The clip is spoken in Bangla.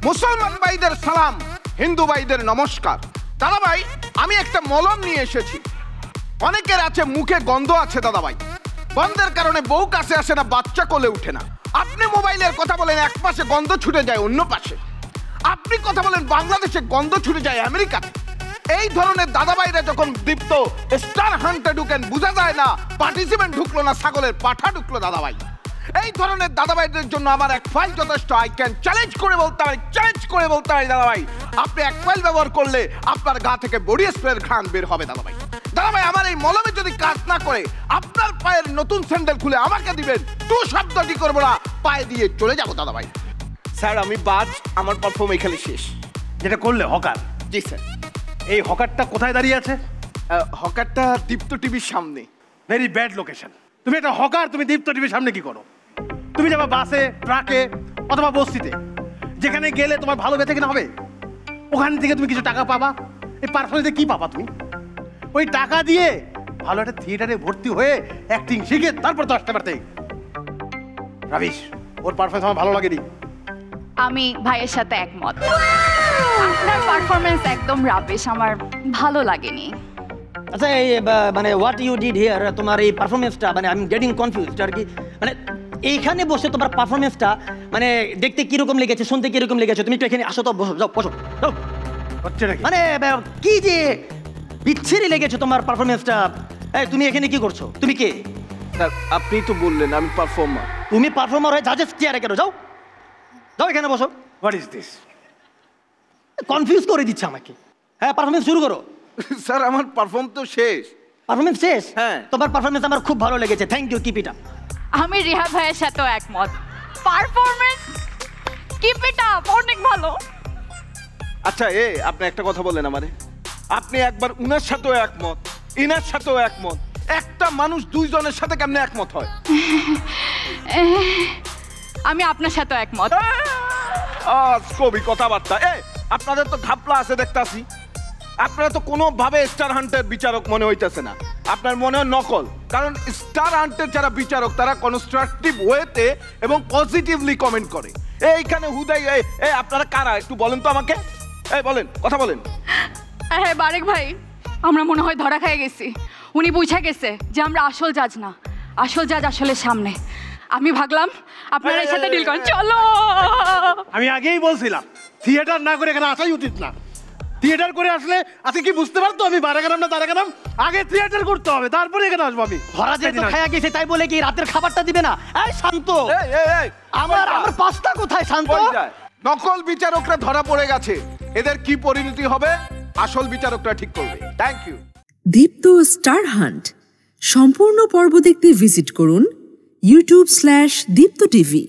মুসলমান ভাইদের সালাম, হিন্দু ভাইদের নমস্কার। দাদা ভাই, আমি একটা মলম নিয়ে এসেছি। অনেকের আছে মুখে গন্ধ আছে দাদা ভাই, গন্ধের কারণে বউ কাছে আসে না, বাচ্চা কোলে উঠে না। আপনি মোবাইলের কথা বলেন, এক পাশে গন্ধ ছুটে যায় অন্য পাশে। আপনি কথা বলেন বাংলাদেশে, গন্ধ ছুটে যায় আমেরিকাতে। এই ধরনের দাদা ভাইরা যখন দীপ্ত স্টার হান্টে ঢুকেন, বোঝা যায় না পার্টিসিপেন্ট ঢুকলো না ছাগলের পাঠা ঢুকলো দাদা ভাই। এই ধরনের দাদা ভাইদের জন্য আমার এক ফাইল যথেষ্ট। আই ক্যান চ্যালেঞ্জ করে বলতে পারি দাদা ভাই, আপনি এক ফাইল ব্যবহার করলে আপনার গা থেকে বডি স্প্রের ঘ্রাণ বের হবে দাদা ভাই। দাদা ভাই, আমার এই মলমে যদি কাজ না করে আপনার পায়ের নতুন স্যান্ডেল খুলে আমাকে দিবেন, তো শব্দটি করবো না, পায়ে দিয়ে চলে যাবো দাদা ভাই। স্যার আমি বাজ, আমার পারফর্ম এখানে শেষ। যেটা করলে হকার। জি স্যার। এই হকারটা কোথায় দাঁড়িয়ে আছে? হকারটা দীপ্ত টিভির সামনে। Very bad location. তুমি একটা হকার, তুমি দীপ্ত টিভির সামনে কি করো? তুমি যাবা বাসে, ট্রাকে অথবা বস্তিতে, যেখানে গেলে তোমার ভালো বেঁচে কিনা হবে। ওখান থেকে তুমি কিছু টাকা পাবা। এই পারফরমেন্সে কি পাবা তুমি? ওই টাকা দিয়ে ভালো একটা থিয়েটারে ভর্তি হয়ে অ্যাক্টিং শিখে তারপর তো আসতে পারতে। রাবিশ, ওর পারফরমেন্স আমার ভালো লাগেনি। আমি ভাইয়ের সাথে একমত। আপনার পারফরমেন্স একদম রাবিশ, আমার ভালো লাগেনি। আচ্ছা, এই মানে হোয়াট ইউ ডিড হিয়ার, তোমার এই পারফরমেন্সটা, মানে আই এম গেটিং কনফিউজড আর কি। মানে এইখানে বসে তোমার পারফরমেন্সটা মানে দেখতে কিরকম লেগেছে, শুনতে কিরকম লেগেছে, তুমি একটু এখানে আসো তো, বসো, যাও বসো, যাও। হচ্ছে নাকি? মানে কি যে বিচ্ছিরি লেগেছে তোমার পারফরমেন্সটা। এই তুমি এখানে কি করছো? তুমি কে? স্যার আপনি তো বললেন আমি পারফর্মার। তুমি পারফর্মার হয়ে জাজেস চেয়ারে কেন? যাও যাও, এখানে বসো। What is this? কনফিউজ করে দিচ্ছে আমাকে। হ্যাঁ, পারফরমেন্স শুরু করো। স্যার আমার পারফর্ম তো শেষ। পারফরমেন্স শেষ? হ্যাঁ। তোমার পারফরমেন্স আমার খুব ভালো লেগেছে, thank you, keep it up. আমি রিহা ভাইয়ের সাথেও একমত, পারফরমেন্স কিপ ইট আপ, অনেক ভালো। আচ্ছা আপনি একটা কথা বলেন আমারে, আপনি একবার উনার সাথেও একমত, ইনার সাথেও একমত, একটা মানুষ দুইজনের সাথে কেমনে একমত হয়? আমি আপনার সাথেও একমত। কবি কথাবার্তা। আপনাদের তো ঘাপলা আছে দেখতাছি। আপনারা তো কোনোভাবে স্টার হান্টের বিচারক মনে হইতেছে না, আপনার মনে হয় নকল। কারণ স্টার হান্টের যারা বিচারক তারা কনস্ট্রাকটিভ ওয়েতে এবং পজিটিভলি কমেন্ট করে। এইখানে হুদাই আপনারা কারা একটু বলেন তো আমাকে, বলেন, কথা বলেন। হ্যাঁ বারেক ভাই, আমরা মনে হয় ধরা খেয়ে গেছি। উনি বুঝে গেছে যে আমরা আসল জাজ না, আসল জাজ আসলে সামনে। আমি ভাবলাম আপনারা এর সাথে ডিল করেন, চলো। আমি আগেই বলছিলাম থিয়েটার না করে এখানে আসাই উচিত না। থিয়েটার করে আসলে আজকে কি বুঝতে পারতো আমি বারে গেলাম না তারা গেলাম? আগে থিয়েটার করতে হবে, তারপরে এখানে আসবো আমি। ধরা যেহেতু খায়া গেছে তাই বলে কি রাতের খাবারটা দিবে না? এই শান্ত, আমার পাস্তা কোথায়? শান্ত। নকল বিচারকরা ধরা পড়ে গেছে, এদের কি পরিণতি হবে আসল বিচারকরা ঠিক করবে। Thank you. Deepto star hunt সম্পূর্ণ পর্ব দেখতে ভিজিট করুন youtube/দীপ্ত টিভি।